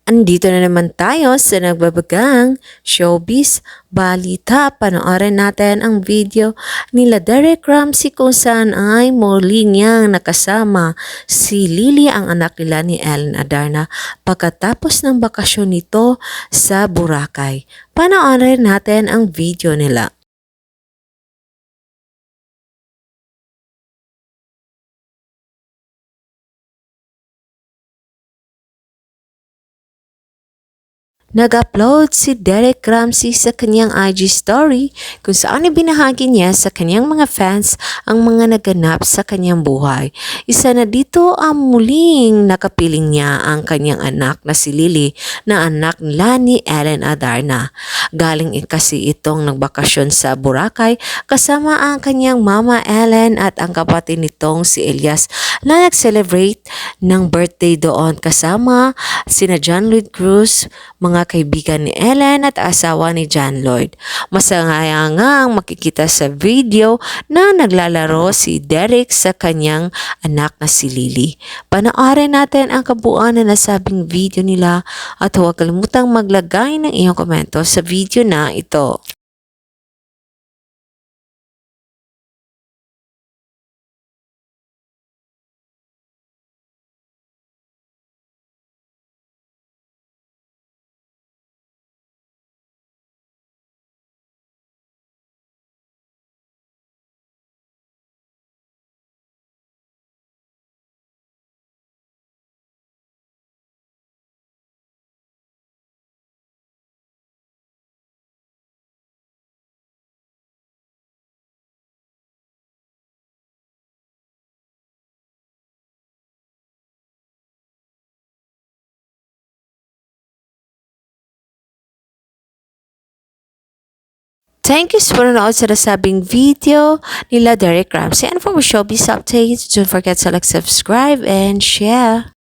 Andito na naman tayo sa nagbabagang showbiz balita. Panoorin natin ang video nila Derek Ramsey kung saan ay muli niyang nakasama si Lily, ang anak nila ni Ellen Adarna, pagkatapos ng bakasyon nito sa Boracay. Panoorin natin ang video nila. Nag-upload si Derek Ramsey sa kanyang IG story kung saan ibinahagi niya sa kanyang mga fans ang mga naganap sa kanyang buhay. Isa na dito ang muling nakapiling niya ang kanyang anak na si Lily, na anak nila ni Ellen Adarna. Galing kasi itong nagbakasyon sa Boracay kasama ang kanyang mama Ellen at ang kapatid nitong si Elias na nag-celebrate ng birthday doon kasama sina John Lloyd Cruz, mga kaibigan ni Ellen at asawa ni John Lloyd. Masaya nga ang makikita sa video na naglalaro si Derek sa kanyang anak na si Lily. Panoorin natin ang kabuuan na nasabing video nila at huwag kalimutang maglagay ng iyong komento sa video na ito. Thank you for nanood sa nasabing video nila Derek Ramsey. And for more showbiz updates, don't forget to like, subscribe, and share.